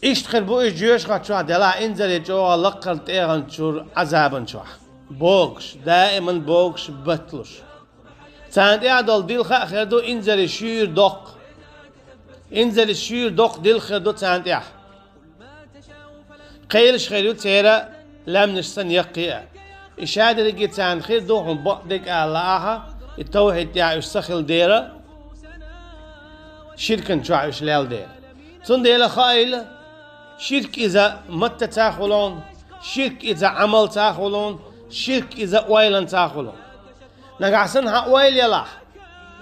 اشتخل بو ايش جيوش خاتشوا دلا انزل جوا لقر تيغن شور عذابن شوا بوكش دائما بوكش بطلش ساند اعدل ديل خردو انزل الشير دوق انزل الشير دوق ديل خردو ساند اع قيلش خيرو تيرا لم نشسن يقيا إشادة لقيت ساند خردو هم بقدك الله التوحيد يا استخل ديرا شركن شوا اشلال دير سن ديلا خايل شرك إذا مت تاخلون شرك إذا عمل تاخلون شرك إذا ويلن تاخلون نقعسن ها ويل يلا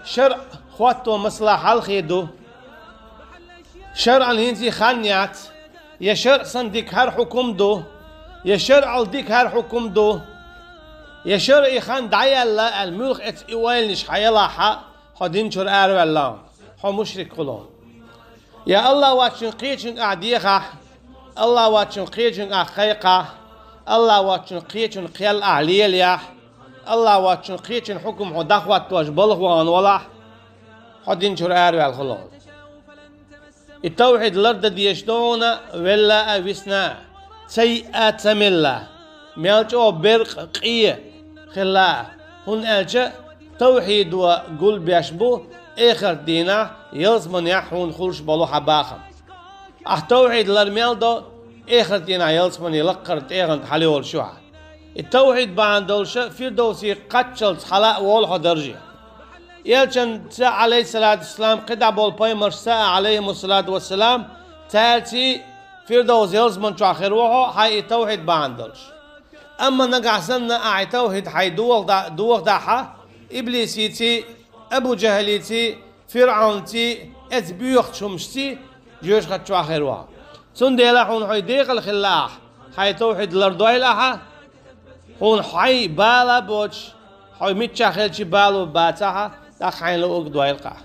شرع خواتو مصلحة الخيدو شرع الهنزي خانيات يا شرع صنديك هر حكم دو يا شرع الديك هر حكم دو يا شرع خان دعي الله الملك ات ويل نش حيلا حا خدين شر ارو الله حو مشرك قلون يا الله واتشن قيتشن اعديخه الله واتشن قيتشن اخيقه الله واتشن قيتشن قيل اعليليا الله واتشن قيتشن حكم حدخوات واش بلغوان ولا حدين شر ارو الخلون التوحيد لرد ديشتون ولا اوسنا سيئات سملا ميالجو برق قيه خلا هن الجا توحيد وقول بيشبو اخر دينا يلزمن يحون خلش بلو حباخم توحيد لرميال دو اخر دينا يلزمن يلقرت ايغن حليول شوها التوحيد باندولش في دوسي قتشل حلاء والحو درجه يلشن عليه الصلاة والسلام قد عبول بايمر ساعة عليهم الصلاة والسلام تالتي فردوس يلزمن شو آخروه هاي التوحيد باندلش أما نقع سنة أعي توحيد هاي دوغ داحة إبليسيتي أبو جهليتي فرعونتي أتبيوخ شمشتي جيوش خد شو آخروه سن ديلا حون هاي ديق الخلاح هاي توحيد لردوي لها حون هاي بالا بوش هاي متشاخل شي بالو باتاها داخل لو أقدوا يلقاه